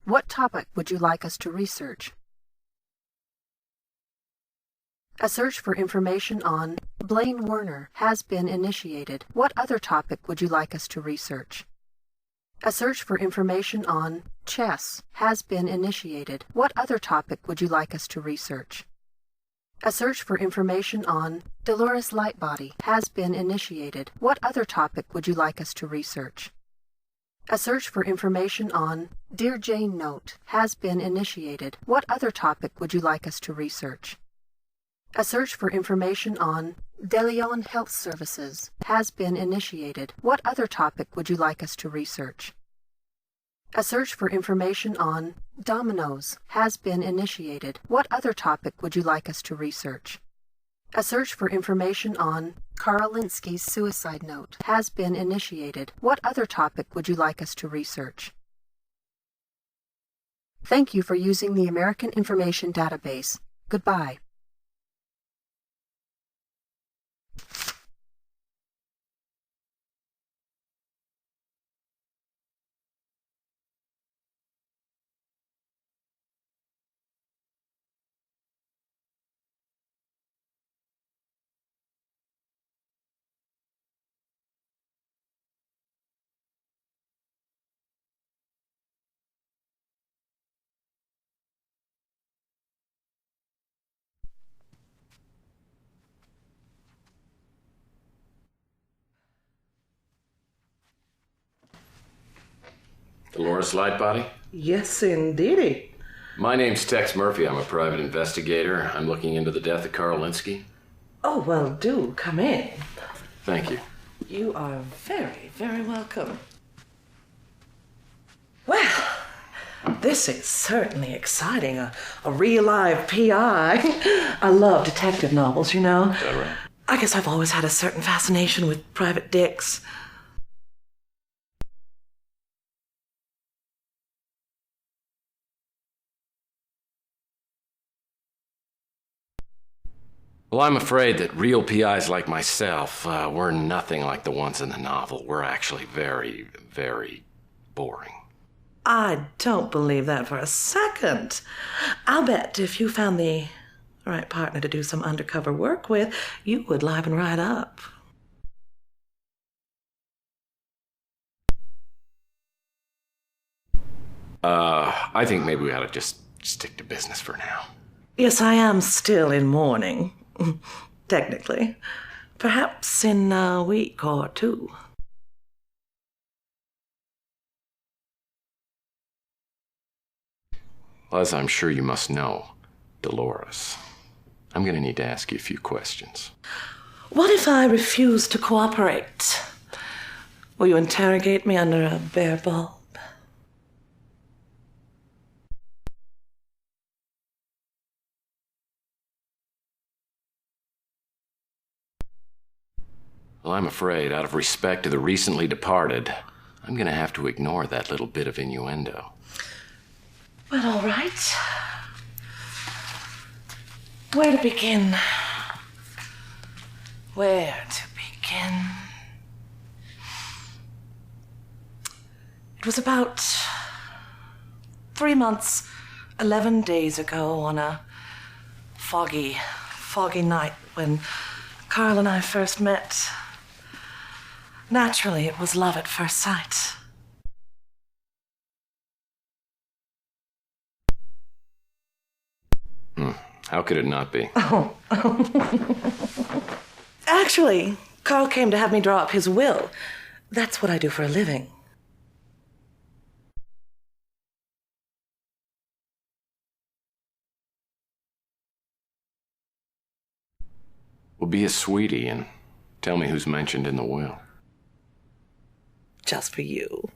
What topic would you like us to research? A search for information on Blaine Werner has been initiated. What other topic would you like us to research? A search for information on chess has been initiated. What other topic would you like us to research? A search for information on Delores Lightbody has been initiated. What other topic would you like us to research? A search for information on Dear Jane Note has been initiated. What other topic would you like us to research? A search for information on DeLeon Health Services has been initiated. What other topic would you like us to research? A search for information on Dominoes has been initiated. What other topic would you like us to research? A search for information on Carl Linsky's suicide note has been initiated. What other topic would you like us to research? Thank you for using the American Information Database. Goodbye. Delores Lightbody? Yes, indeedy. My name's Tex Murphy. I'm a private investigator. I'm looking into the death of Carl Linsky. Oh, well, do come in. Thank you. You are very, very welcome. Well, this is certainly exciting. A real live PI. I love detective novels, you know. Is that right? I guess I've always had a certain fascination with private dicks. Well, I'm afraid that real PIs like myself, we're nothing like the ones in the novel. We're actually very, very boring. I don't believe that for a second. I'll bet if you found the right partner to do some undercover work with, you would liven right up. I think maybe we ought to just stick to business for now. Yes, I am still in mourning. Technically. Perhaps in a week or two. Well, as I'm sure you must know, Delores, I'm going to need to ask you a few questions. What if I refuse to cooperate? Will you interrogate me under a bare bulb? Well, I'm afraid, out of respect to the recently departed, I'm going to have to ignore that little bit of innuendo. Well, all right. Where to begin? Where to begin? It was about 3 months, 11 days ago on a foggy night when Carl and I first met. Naturally, it was love at first sight. How could it not be? Oh. Actually, Carl came to have me draw up his will. That's what I do for a living. Well, be a sweetie and tell me who's mentioned in the will. Just for you.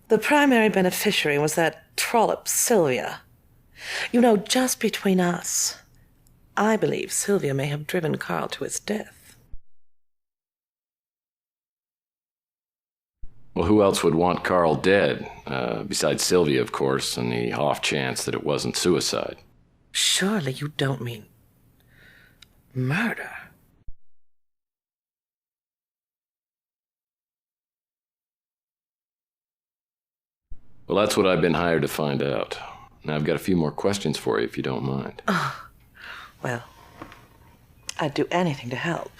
The primary beneficiary was that trollop Sylvia. You know, just between us, I believe Sylvia may have driven Carl to his death. Well, who else would want Carl dead? Besides Sylvia, of course, and the off chance that it wasn't suicide. Surely you don't mean murder? Well, that's what I've been hired to find out. Now, I've got a few more questions for you, if you don't mind. Well, I'd do anything to help.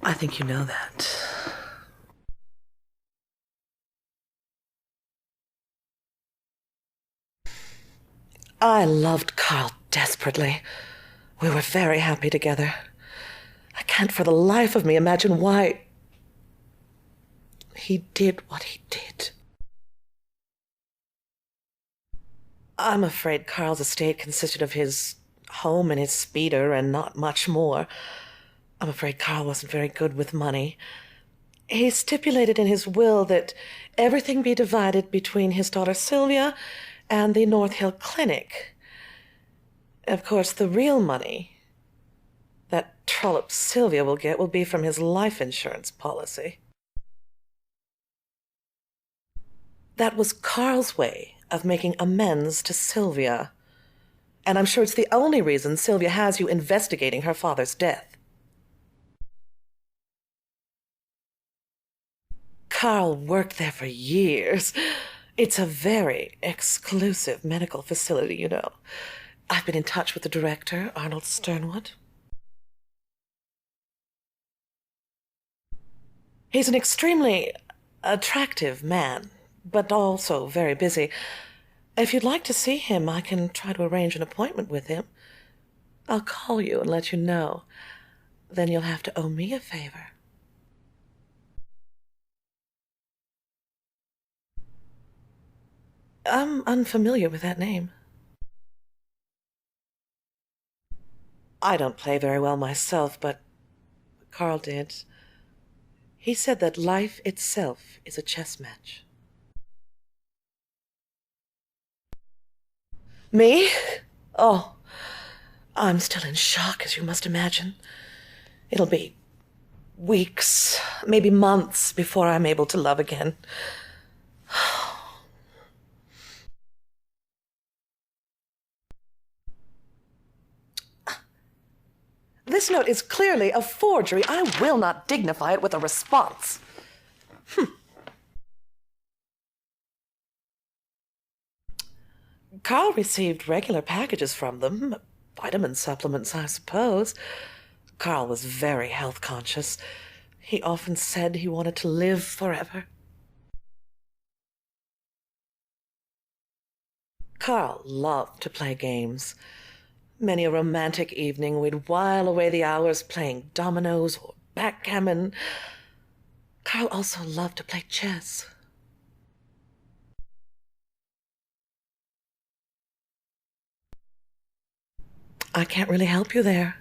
I think you know that. I loved Carl desperately. We were very happy together. I can't for the life of me imagine why he did what he did. I'm afraid Carl's estate consisted of his home and his speeder and not much more. I'm afraid Carl wasn't very good with money. He stipulated in his will that everything be divided between his daughter Sylvia and the North Hill Clinic. Of course, the real money that trollop Sylvia will get will be from his life insurance policy. That was Carl's way of making amends to Sylvia. And I'm sure it's the only reason Sylvia has you investigating her father's death. Carl worked there for years. It's a very exclusive medical facility, you know. I've been in touch with the director, Arnold Sternwood. He's an extremely attractive man, but also very busy. If you'd like to see him, I can try to arrange an appointment with him. I'll call you and let you know. Then you'll have to owe me a favor. I'm unfamiliar with that name. I don't play very well myself, but Carl did. He said that life itself is a chess match. Me? Oh, I'm still in shock, as you must imagine. It'll be weeks, maybe months, before I'm able to love again. This note is clearly a forgery. I will not dignify it with a response. Carl received regular packages from them. Vitamin supplements, I suppose. Carl was very health conscious. He often said he wanted to live forever. Carl loved to play games. Many a romantic evening we'd while away the hours playing dominoes or backgammon. Carl also loved to play chess. I can't really help you there.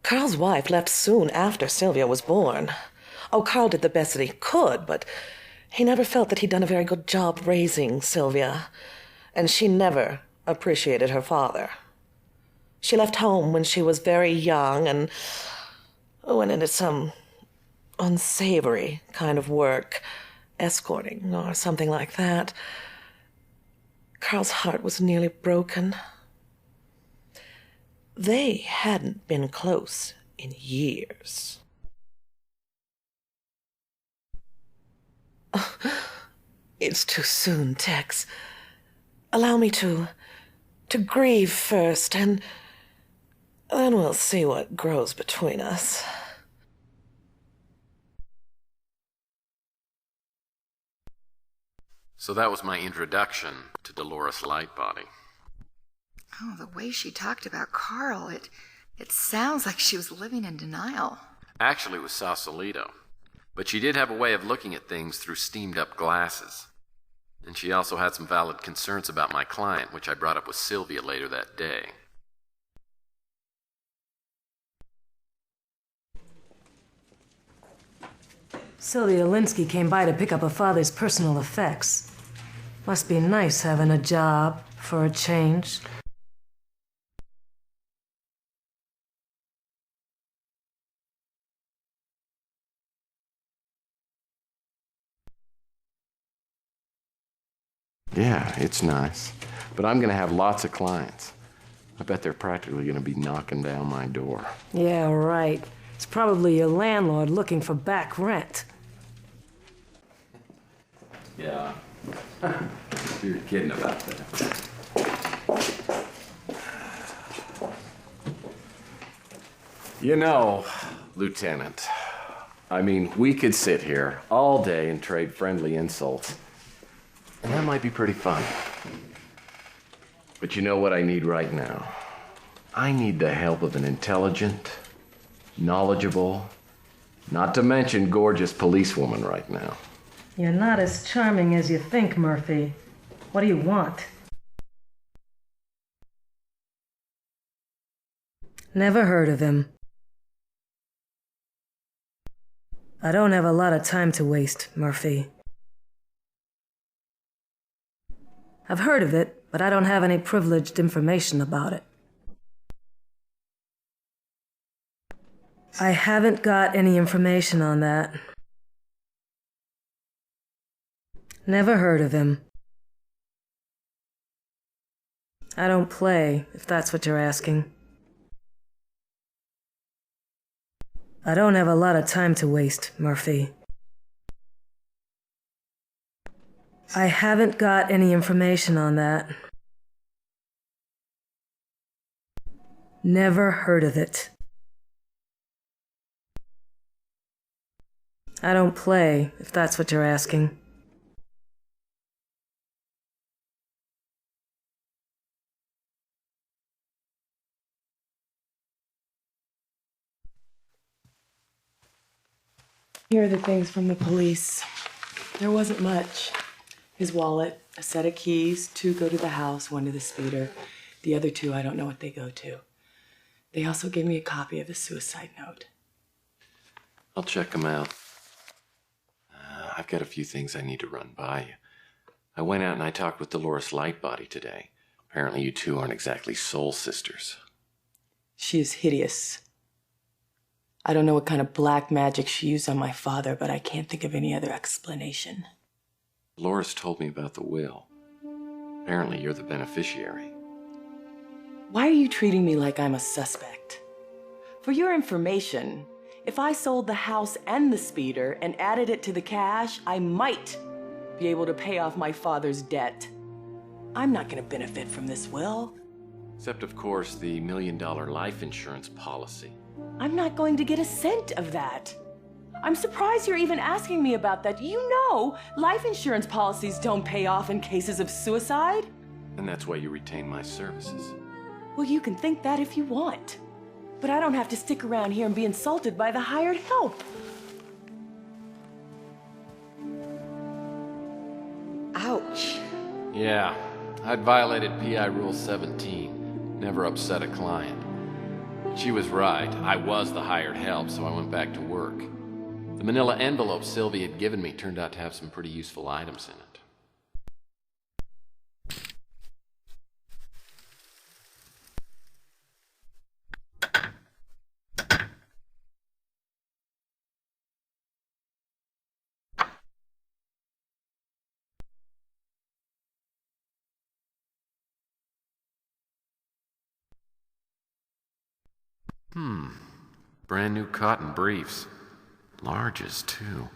Carl's wife left soon after Sylvia was born. Oh, Carl did the best that he could, but he never felt that he'd done a very good job raising Sylvia, and she never appreciated her father. She left home when she was very young and went into some unsavory kind of work, escorting or something like that. Carl's heart was nearly broken. They hadn't been close in years. It's too soon, Tex. Allow me to grieve first, and then we'll see what grows between us. So that was my introduction to Delores Lightbody. Oh, the way she talked about Carl, it sounds like she was living in denial. Actually, it was Sausalito. But she did have a way of looking at things through steamed-up glasses. And she also had some valid concerns about my client, which I brought up with Sylvia later that day. Sylvia Linsky came by to pick up her father's personal effects. Must be nice having a job for a change. Yeah, it's nice. But I'm going to have lots of clients. I bet they're practically going to be knocking down my door. Yeah, right. It's probably your landlord looking for back rent. Yeah. You're kidding about that. You know, Lieutenant, I mean, we could sit here all day and trade friendly insults, and that might be pretty fun. But you know what I need right now? I need the help of an intelligent, knowledgeable, not to mention gorgeous policewoman right now. You're not as charming as you think, Murphy. What do you want? Never heard of him. I don't have a lot of time to waste, Murphy. I've heard of it, but I don't have any privileged information about it. I haven't got any information on that. Never heard of him. I don't play, if that's what you're asking. I don't have a lot of time to waste, Murphy. I haven't got any information on that. Never heard of it. I don't play, if that's what you're asking. Here are the things from the police. There wasn't much. His wallet, a set of keys, 2 go to the house, 1 to the speeder. The other 2, I don't know what they go to. They also gave me a copy of the suicide note. I'll check them out. I've got a few things I need to run by you. I went out and I talked with Delores Lightbody today. Apparently you two aren't exactly soul sisters. She is hideous. I don't know what kind of black magic she used on my father, but I can't think of any other explanation. Dolores told me about the will. Apparently you're the beneficiary. Why are you treating me like I'm a suspect? For your information, if I sold the house and the speeder and added it to the cash, I might be able to pay off my father's debt. I'm not going to benefit from this will. Except, of course, the $1 million life insurance policy. I'm not going to get a cent of that. I'm surprised you're even asking me about that. You know, life insurance policies don't pay off in cases of suicide. And that's why you retain my services. Well, you can think that if you want. But I don't have to stick around here and be insulted by the hired help. Ouch. Yeah, I'd violated PI Rule 17. Never upset a client. She was right. I was the hired help, so I went back to work. The manila envelope Sylvia had given me turned out to have some pretty useful items in it. Brand new cotton briefs. Larges, too.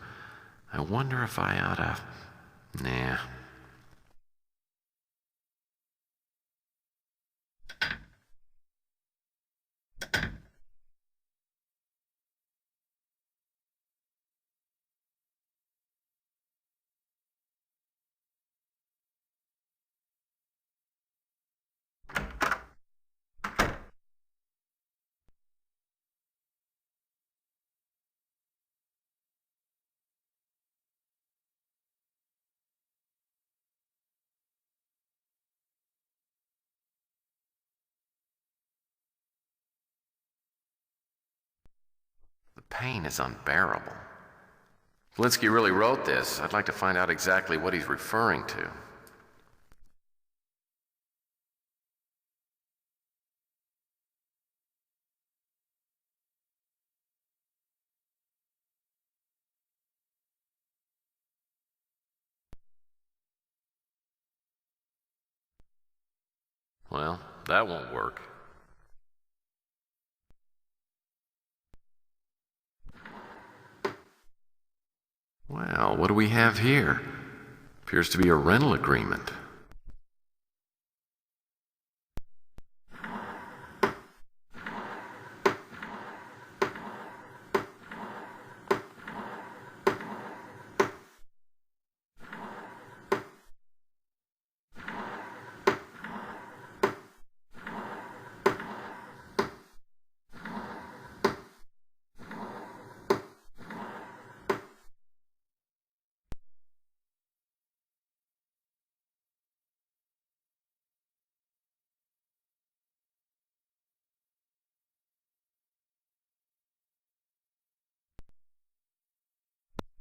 I wonder if I oughta... Nah. The pain is unbearable. If Linsky really wrote this, I'd like to find out exactly what he's referring to. Well, that won't work. Well, what do we have here? Appears to be a rental agreement.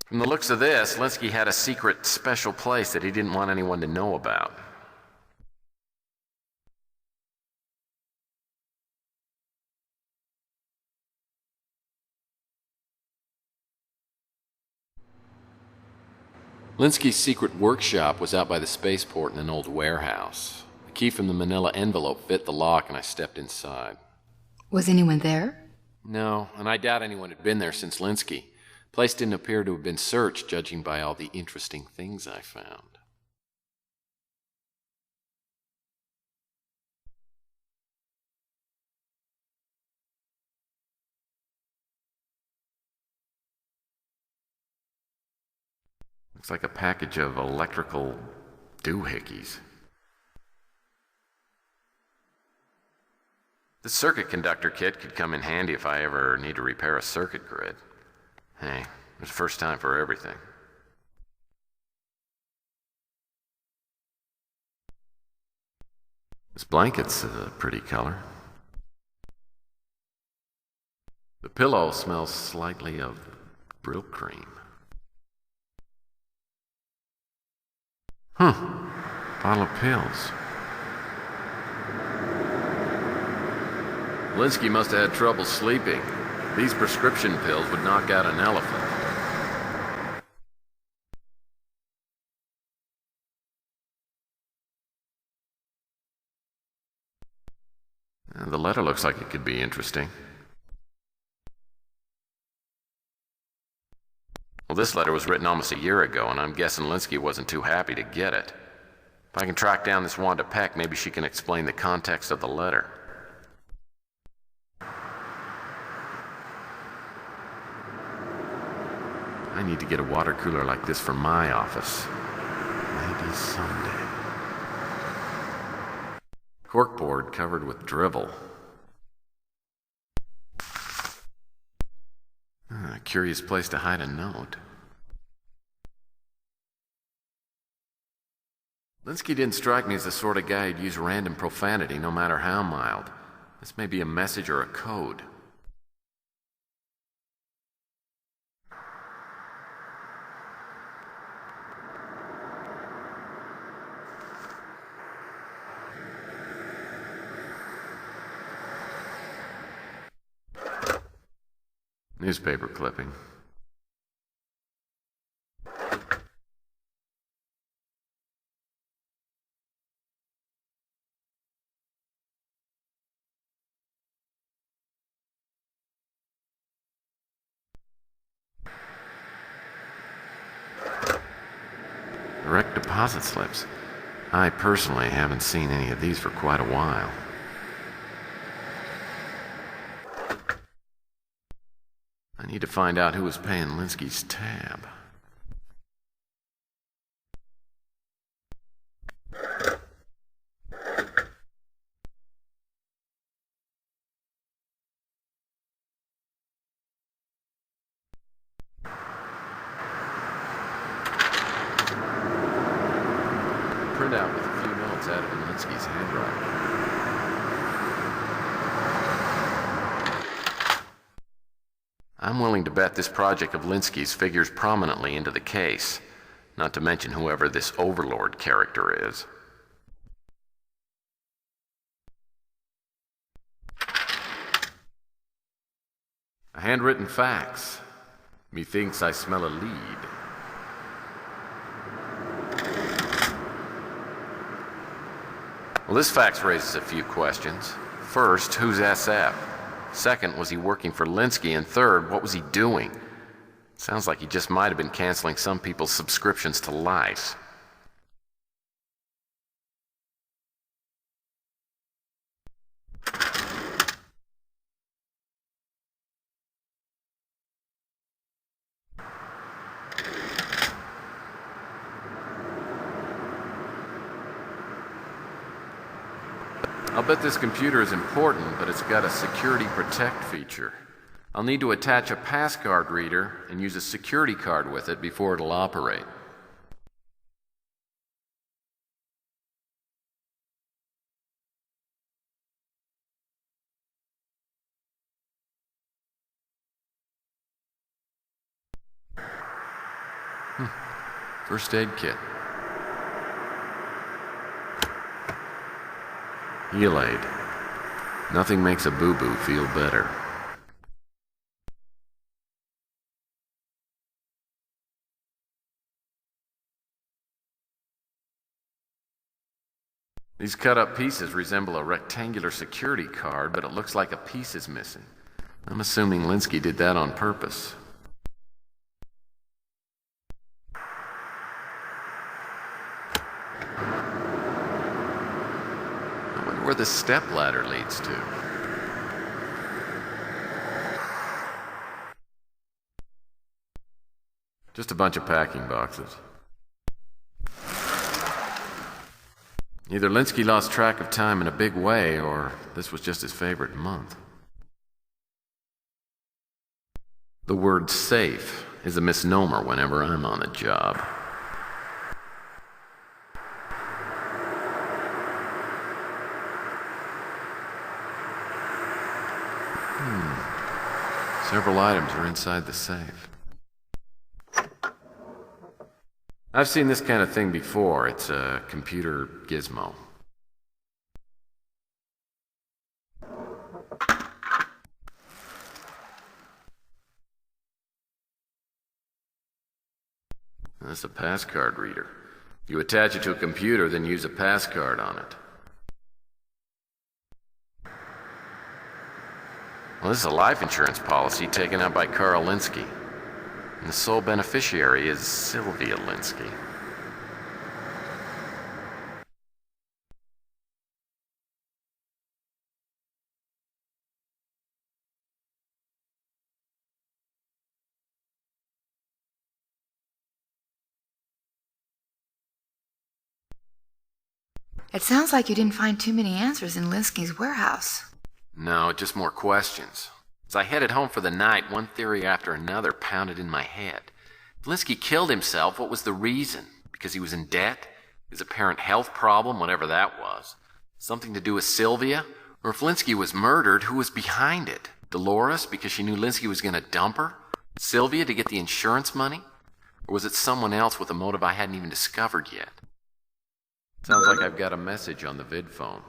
From the looks of this, Linsky had a secret special place that he didn't want anyone to know about. Linsky's secret workshop was out by the spaceport in an old warehouse. The key from the manila envelope fit the lock and I stepped inside. Was anyone there? No, and I doubt anyone had been there since Linsky. The place didn't appear to have been searched, judging by all the interesting things I found. Looks like a package of electrical doohickeys. The circuit conductor kit could come in handy if I ever need to repair a circuit grid. Hey, there's a first time for everything. This blanket's a pretty color. The pillow smells slightly of Brill cream. Bottle of pills. Linsky must have had trouble sleeping. These prescription pills would knock out an elephant. The letter looks like it could be interesting. Well, this letter was written almost a year ago, and I'm guessing Linsky wasn't too happy to get it. If I can track down this Wanda Peck, maybe she can explain the context of the letter. I need to get a water cooler like this for my office. Maybe someday. Corkboard covered with drivel. A curious place to hide a note. Linsky didn't strike me as the sort of guy who'd use random profanity, no matter how mild. This may be a message or a code. Newspaper clipping. Direct deposit slips. I personally haven't seen any of these for quite a while. I need to find out who was paying Linsky's tab. Printout with a few notes added in Linsky's handwriting. I'm willing to bet this project of Linsky's figures prominently into the case, not to mention whoever this Overlord character is. A handwritten fax. Methinks I smell a lead. Well, this fax raises a few questions. First, who's SF? Second, was he working for Linsky? And third, what was he doing? Sounds like he just might have been canceling some people's subscriptions to Life. I'll bet this computer is important, but it's got a security protect feature. I'll need to attach a passcard reader and use a security card with it before it'll operate. First aid kit. Heal aid. Nothing makes a boo-boo feel better. These cut-up pieces resemble a rectangular security card, but it looks like a piece is missing. I'm assuming Linsky did that on purpose. I wonder where this stepladder leads to. Just a bunch of packing boxes. Either Linsky lost track of time in a big way, or this was just his favorite month. The word safe is a misnomer whenever I'm on the job. Several items are inside the safe. I've seen this kind of thing before. It's a computer gizmo. That's a passcard reader. You attach it to a computer, then use a passcard on it. Well, this is a life insurance policy taken out by Carl Linsky. And the sole beneficiary is Sylvia Linsky. It sounds like you didn't find too many answers in Linsky's warehouse. No, just more questions. As I headed home for the night, one theory after another pounded in my head. If Linsky killed himself, what was the reason? Because he was in debt? His apparent health problem, whatever that was? Something to do with Sylvia? Or if Linsky was murdered, who was behind it? Dolores, because she knew Linsky was going to dump her? Sylvia to get the insurance money? Or was it someone else with a motive I hadn't even discovered yet? Sounds like I've got a message on the vid phone.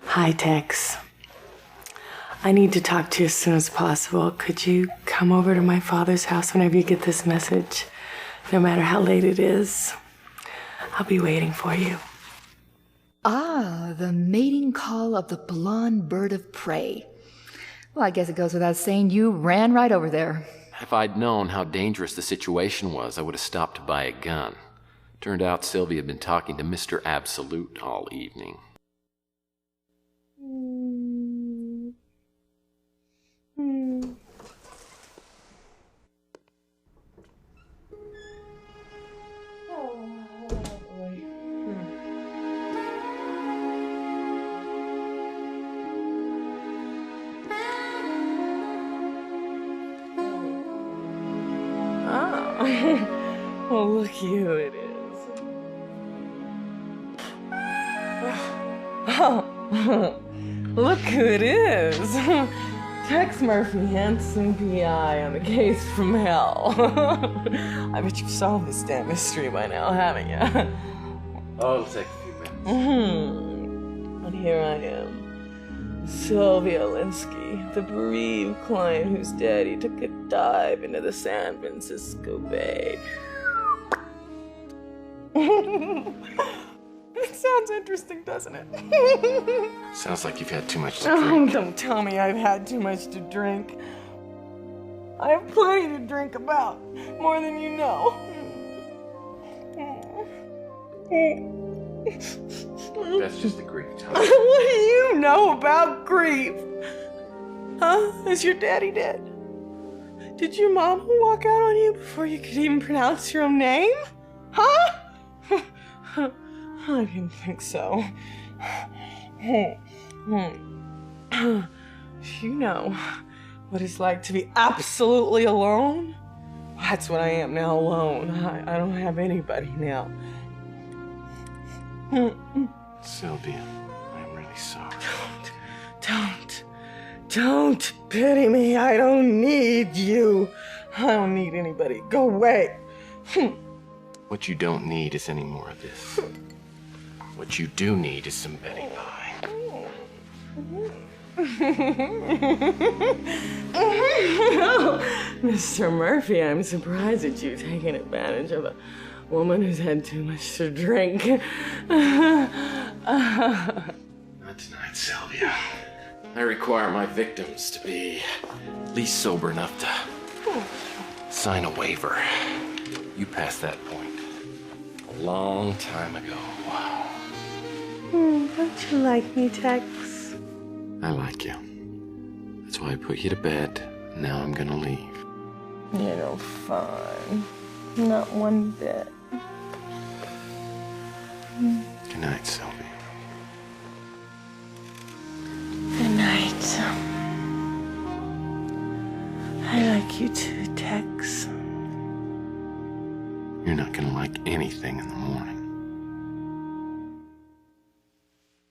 Hi, Tex. I need to talk to you as soon as possible. Could you come over to my father's house whenever you get this message? No matter how late it is. I'll be waiting for you. Ah, the mating call of the blonde bird of prey. Well, I guess it goes without saying you ran right over there. If I'd known how dangerous the situation was, I would have stopped to buy a gun. Turned out Sylvia had been talking to Mr. Absolute all evening. Oh, look who it is. Oh, look who it is. Tex Murphy, handsome PI on the case from hell. I bet you've solved this damn mystery by now, haven't you? Oh, it'll take a few minutes. And here I am. Sylvia Linsky, the bereaved client whose daddy took a dive into the San Francisco Bay. sounds interesting, doesn't it? Sounds like you've had too much to drink. Oh, don't tell me I've had too much to drink. I have plenty to drink about, more than you know. That's just a grief time. What do you know about grief? Huh? Is your daddy dead? Did your mama walk out on you before you could even pronounce your own name? Huh? I didn't think so. You know what it's like to be absolutely alone? That's what I am now, alone. I don't have anybody now. Sylvia, I'm really sorry. Don't pity me. I don't need you. I don't need anybody. Go away. What you don't need is any more of this. What you do need is some Betty pie. Mr. Murphy, I'm surprised at you taking advantage of a woman who's had too much to drink. Not tonight, Sylvia. I require my victims to be at least sober enough to sign a waiver. You passed that point a long time ago. Don't you like me, Tex? I like you. That's why I put you to bed. Now I'm gonna leave. You're no fun. Not one bit. Good night, Sylvia. Good night. I like you too, Tex. You're not gonna like anything in the morning.